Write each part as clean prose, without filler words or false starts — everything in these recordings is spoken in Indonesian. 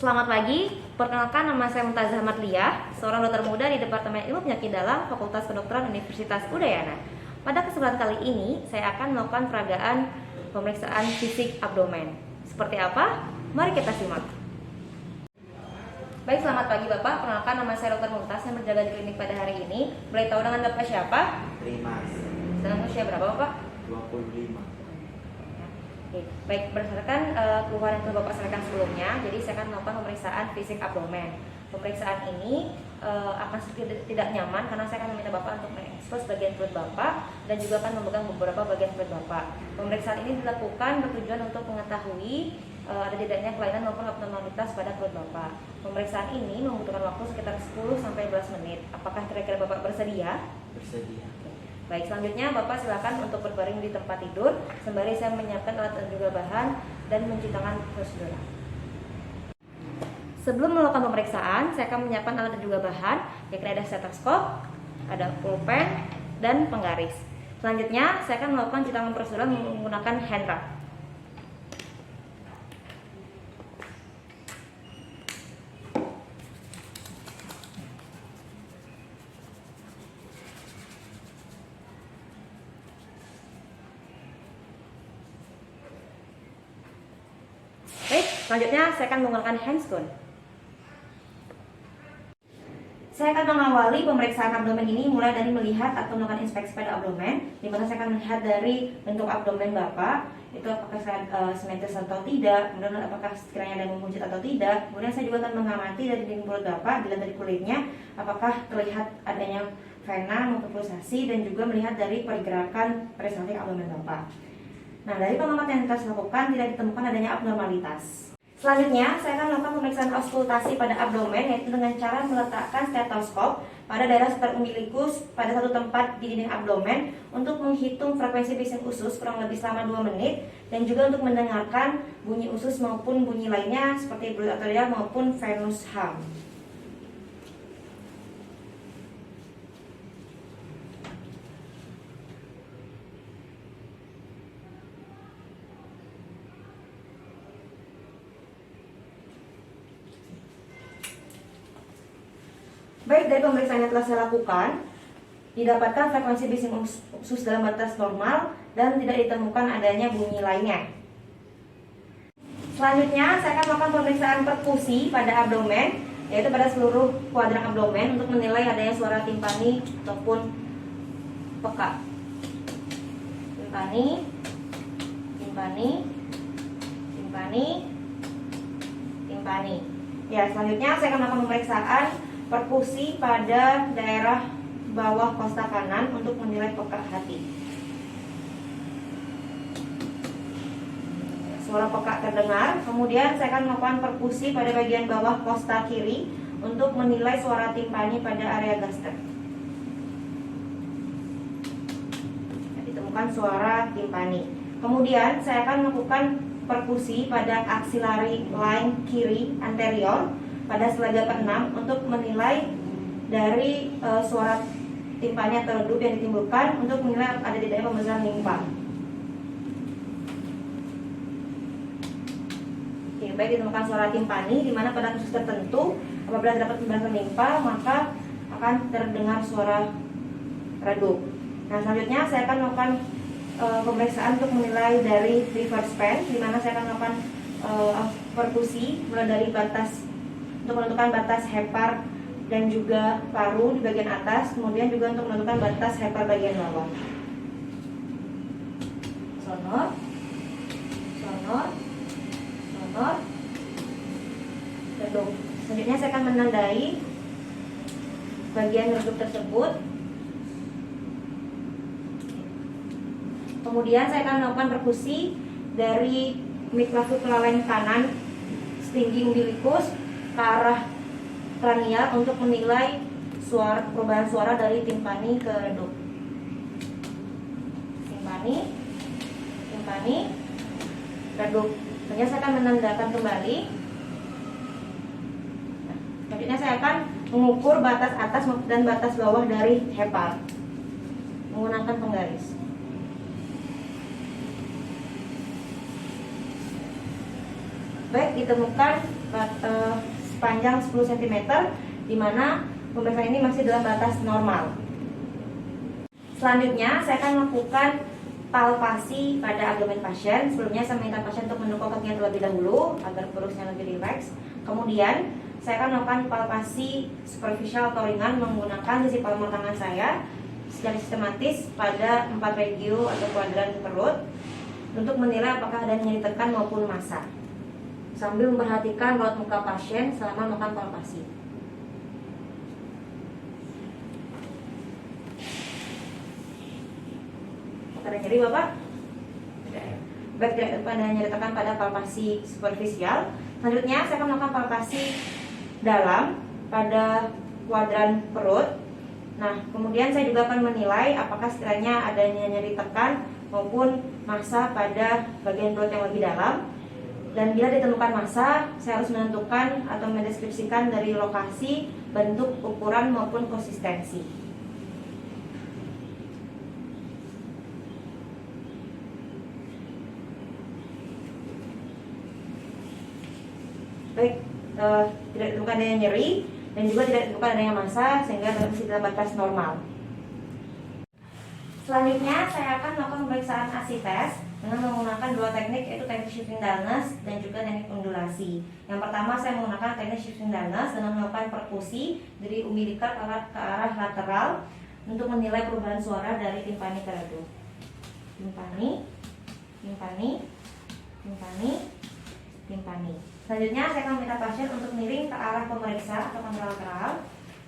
Selamat pagi, perkenalkan nama saya Mumtazah Ahmadliyah, seorang dokter muda di Departemen Ilmu Penyakit Dalam Fakultas Kedokteran Universitas Udayana. Pada kesempatan kali ini, saya akan melakukan peragaan pemeriksaan fisik abdomen. Seperti apa? Mari kita simak. Baik, selamat pagi Bapak, perkenalkan nama saya Dr. Mumtaz yang berjaga di klinik pada hari ini. Boleh tahu dengan Bapak siapa? Rimas. Sedang usia berapa Bapak? 25. Oke, baik, berdasarkan keluhan yang telah Bapak sampaikan sebelumnya, jadi saya akan melakukan pemeriksaan fisik abdomen. Pemeriksaan ini akan sedikit tidak nyaman karena saya akan meminta Bapak untuk mengekspos bagian perut Bapak dan juga akan memegang beberapa bagian perut Bapak. Pemeriksaan ini dilakukan bertujuan untuk mengetahui ada tidaknya kelainan maupun abnormalitas pada perut Bapak. Pemeriksaan ini membutuhkan waktu sekitar 10-12 menit. Apakah kira-kira Bapak bersedia? Bersedia. Baik, selanjutnya Bapak silakan untuk berbaring di tempat tidur sembari saya menyiapkan alat dan juga bahan dan mencuci tangan prosedural. Sebelum melakukan pemeriksaan, saya akan menyiapkan alat dan juga bahan, yakni ada stetoskop, ada pulpen, dan penggaris. Selanjutnya, saya akan melakukan cuci tangan prosedural menggunakan hand rub. Baik, selanjutnya saya akan menggunakan handscoon. Saya akan mengawali pemeriksaan abdomen ini mulai dari melihat atau melakukan inspeksi pada abdomen, di mana saya akan melihat dari bentuk abdomen Bapak, itu apakah simetris atau tidak, kemudian apakah sekiranya ada yang membuncit atau tidak. Kemudian saya juga akan mengamati dari dinding mulut Bapak, dilihat dari kulitnya, apakah terlihat adanya vena maupun pulsasi, dan juga melihat dari pergerakan peristaltik abdomen Bapak. Nah, dari pengamatan yang telah dilakukan tidak ditemukan adanya abnormalitas. Selanjutnya, saya akan melakukan pemeriksaan auskultasi pada abdomen, yaitu dengan cara meletakkan stetoskop pada daerah sekitar umbilikus pada satu tempat di dinding abdomen untuk menghitung frekuensi bising usus kurang lebih selama 2 menit dan juga untuk mendengarkan bunyi usus maupun bunyi lainnya seperti bluet arterial maupun venous hum. Baik, dari pemeriksaan yang telah saya lakukan, didapatkan frekuensi bising usus dalam batas normal dan tidak ditemukan adanya bunyi lainnya. Selanjutnya, saya akan melakukan pemeriksaan perkusi pada abdomen, yaitu pada seluruh kuadran abdomen untuk menilai adanya suara timpani ataupun peka. Timpani, timpani, timpani, timpani. Ya, selanjutnya saya akan melakukan pemeriksaan perkusi pada daerah bawah kosta kanan untuk menilai peka hati. Suara peka terdengar. Kemudian saya akan melakukan perkusi pada bagian bawah kosta kiri untuk menilai suara timpani pada area gaster. Ditemukan suara timpani. Kemudian saya akan melakukan perkusi pada axillary line kiri anterior pada selaga ke-6 untuk menilai dari suara timpani atau redup yang ditimbulkan untuk menilai ada tidaknya pembesaran limpa. Oke, baik, ditemukan suara timpani di mana pada kasus tertentu apabila terdapat pembesaran limpa maka akan terdengar suara redup. Nah, selanjutnya saya akan melakukan pemeriksaan untuk menilai dari reverse span di mana saya akan melakukan perkusi mulai dari batas untuk menentukan batas hepar dan juga paru di bagian atas, kemudian juga untuk menentukan batas hepar bagian bawah. Sonor, sonor, sonor, redup. Selanjutnya saya akan menandai bagian redup tersebut. Kemudian saya akan melakukan perkusi dari midclavicular kanan setinggi umbilikus ke arah kranial untuk menilai perubahan suara dari timpani ke redup. Timpani, timpani, redup. Selanjutnya saya akan menandakan kembali. Selanjutnya saya akan mengukur batas atas dan batas bawah dari hepar menggunakan penggaris. Baik, ditemukan sepanjang 10 cm, di mana pemeriksaan ini masih dalam batas normal. Selanjutnya, saya akan melakukan palpasi pada abdomen pasien. Sebelumnya saya minta pasien untuk menundukkan kakinya terlebih dahulu agar perutnya lebih rileks. Kemudian saya akan melakukan palpasi superficial atau ringan menggunakan sisi palmar tangan saya secara sistematis pada 4 regio atau kuadran perut untuk menilai apakah ada nyeri tekan maupun massa, sambil memperhatikan raut muka pasien selama melakukan palpasi. Ada nyeri Bapak? Tidak ya. Baik, tidak ada nyeri tekan pada palpasi superficial. Selanjutnya saya akan melakukan palpasi dalam pada kuadran perut. Nah, kemudian saya juga akan menilai apakah sekiranya adanya nyeri tekan maupun massa pada bagian perut yang lebih dalam. Dan bila ditemukan massa, saya harus menentukan atau mendeskripsikan dari lokasi, bentuk, ukuran maupun konsistensi. Baik, tidak ditemukan adanya nyeri dan juga tidak ditemukan adanya massa, sehingga masih dalam batas normal. Selanjutnya saya akan melakukan pemeriksaan ASI test dengan menggunakan dua teknik, yaitu teknik shifting dullness dan juga teknik undulasi. Yang pertama, saya menggunakan teknik shifting dullness dengan melakukan perkusi dari umbilical ke arah lateral untuk menilai perubahan suara dari timpani ke redu. Timpani, timpani, timpani, timpani. Selanjutnya saya akan meminta pasien untuk miring ke arah pemeriksa atau kontralateral,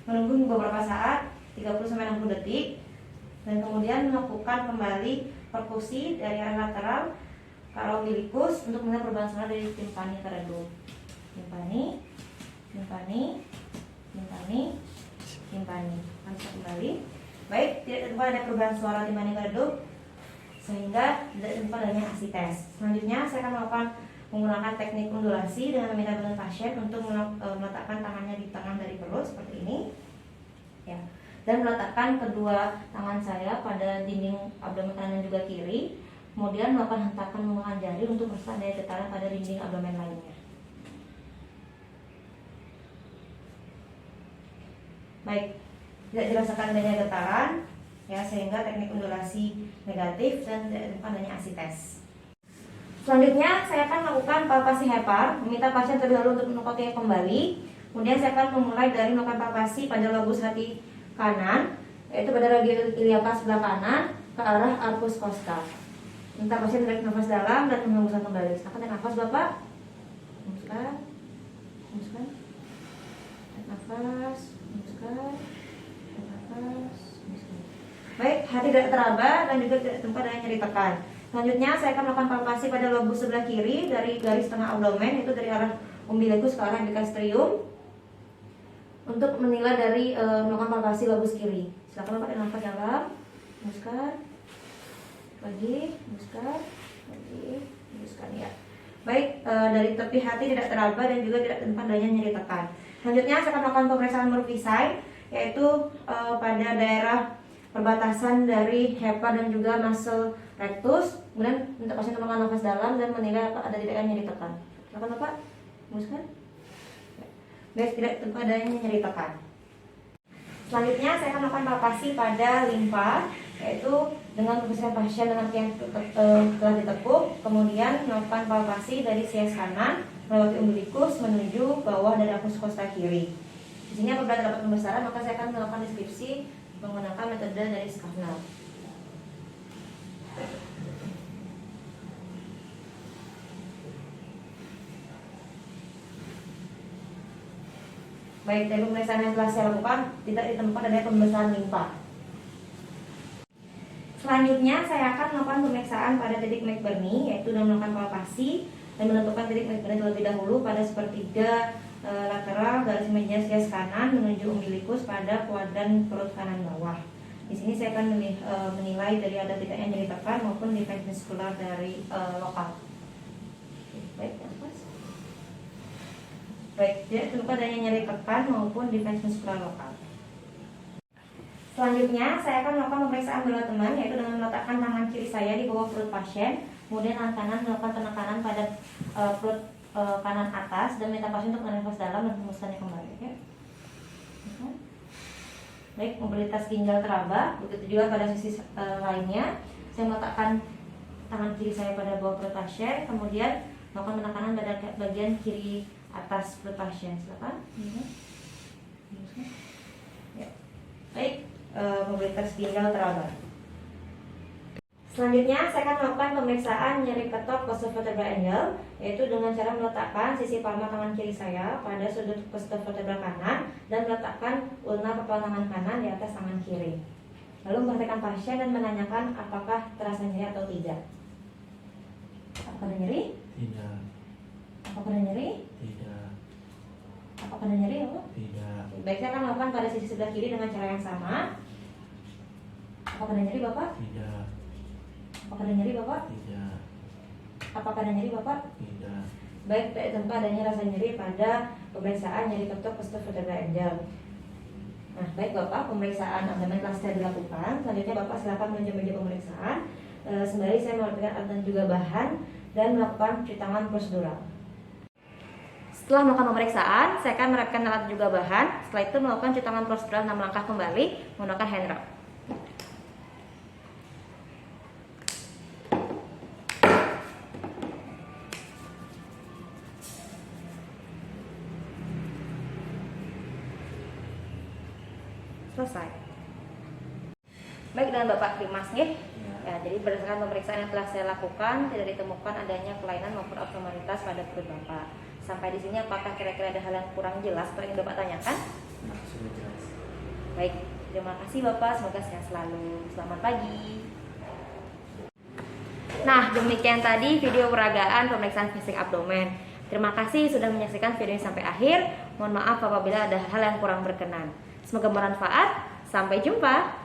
menunggu beberapa saat 30-60 detik, dan kemudian melakukan kembali perkusi dari arah lateral ke arah umbilikus untuk menilai perubahan suara dari timpani ke redu. Timpani, timpani, timpani, timpani. Lanjut kembali. Baik, tidak ditemukan ada perubahan suara timpani ke redu, sehingga tidak ditemukan adanya ASI test. Selanjutnya saya akan melakukan menggunakan teknik undulasi dengan meminta bantuan pasien untuk meletakkan tangannya di tengah dari perut seperti ini, ya, dan meletakkan kedua tangan saya pada dinding abdomen kanan dan juga kiri, kemudian melakukan hentakan menggunakan jari untuk merasakan daya getaran pada dinding abdomen lainnya. Baik, tidak dirasakan adanya getaran, ya, sehingga teknik undulasi negatif dan tidak ditemukan adanya ASI test. Selanjutnya saya akan melakukan palpasi hepar, meminta pasien terlebih dahulu untuk menukoknya kembali. Kemudian saya akan memulai dari melakukan palpasi pada lobus hati kanan, yaitu pada radial iliaka sebelah kanan ke arah arcus costa. Minta pasien tarik nafas dalam dan menghembuskan kembali. Silakan tarik nafas Bapak. Hembuskan, hembuskan. Tarik nafas, hembuskan. Tarik nafas, hembuskan. Baik, hati tidak teraba dan juga tidak tempat adanya nyeri tekan. Selanjutnya saya akan melakukan palpasi pada lobus sebelah kiri dari garis tengah abdomen, itu dari arah umbilikus ke arah epigastrium, untuk menilai dari melakukan palpasi lobus kiri. Silakan Bapak nafas dalam, hembuskan, lagi, hembuskan, lagi, hembuskan, ya. Baik, dari tepi hati tidak teraba dan juga tidak tempat adanya nyeri tekan. Selanjutnya saya akan melakukan pemeriksaan Murphy-Side, yaitu pada daerah perbatasan dari hepa dan juga muscle rectus. Kemudian minta pasien mengeluarkan nafas dalam dan menilai apakah ada tidaknya nyeri tekan. Silakan Bapak, hembuskan. Baik, tidak tempat adanya nyeri tekan. Selanjutnya saya akan melakukan palpasi pada limpa, yaitu dengan membersihkan pasien dengan kaki yang telah ditekuk, kemudian melakukan palpasi dari sias kanan melewati umbilikus menuju bawah dari arcus costa kiri. Di sini apabila terdapat pembesaran, maka saya akan melakukan deskripsi menggunakan metode dari Scarnell. Baik, dari pemeriksaan yang telah saya lakukan tidak ditemukan adanya pembesaran limpa. Selanjutnya saya akan melakukan pemeriksaan pada titik McBurney, yaitu dengan melakukan palpasi dan menentukan titik McBurney terlebih dahulu pada sepertiga lateral garis meja sias kanan menuju umbilikus pada kuadran perut kanan bawah. Di sini saya akan menilai dari ada tidaknya nyeri tekan maupun defense muscular dari lokal. Baik, nafas. Baik, tidak ditemukan adanya nyeri tekan maupun defense muscular lokal. Selanjutnya saya akan melakukan pemeriksaan bela teman, yaitu dengan meletakkan tangan kiri saya di bawah perut pasien, kemudian tangan kanan melakukan penekanan pada perut kanan atas dan minta pasien untuk menarik nafas dalam dan hembuskannya kembali. Oke. Baik, mobilitas ginjal teraba. Begitu juga pada sisi lainnya. Saya meletakkan tangan kiri saya pada bawah perut pasien, kemudian melakukan penekanan pada bagian kiri atas perut pasien. Silakan. Ya. Baik, mobilitas ginjal teraba. Selanjutnya, saya akan melakukan pemeriksaan nyeri ketok costovertebral angle, yaitu dengan cara meletakkan sisi palma tangan kiri saya pada sudut costovertebral kanan dan meletakkan ulna kepala tangan kanan di atas tangan kiri. Lalu memperhatikan pasien dan menanyakan apakah terasa nyeri atau tidak. Apakah ada nyeri? Tidak. Apakah ada nyeri? Tidak. Apakah ada nyeri? Tidak. Baik, saya akan melakukan pada sisi sebelah kiri dengan cara yang sama. Apakah ada nyeri, Bapak? Tidak. Apakah ada nyeri, Bapak? Tidak. Apakah ada nyeri, Bapak? Tidak. Baik, tanpa adanya rasa nyeri pada pemeriksaan nyeri ketok costovertebral angle. Nah, baik Bapak, pemeriksaan abdomen telah selesai dilakukan. Selanjutnya Bapak silakan menuju meja pemeriksaan. Sembari saya melakukan alat dan juga bahan dan melakukan cuci tangan prosedural. Setelah melakukan pemeriksaan, saya akan menerapkan alat dan juga bahan. Setelah itu melakukan cuci tangan prosedural 6 langkah kembali menggunakan hand rub. Selesai. Baik, dengan Bapak Dimas nih. Ya, jadi berdasarkan pemeriksaan yang telah saya lakukan, tidak ditemukan adanya kelainan maupun abnormalitas pada perut Bapak. Sampai di sini apakah kira-kira ada hal yang kurang jelas atau ingin Bapak tanyakan? Nah, sudah jelas. Baik, terima kasih Bapak, semoga sehat selalu. Selamat pagi. Nah, demikian tadi video peragaan pemeriksaan fisik abdomen. Terima kasih sudah menyaksikan video ini sampai akhir. Mohon maaf apabila ada hal yang kurang berkenan. Semoga bermanfaat. Sampai jumpa.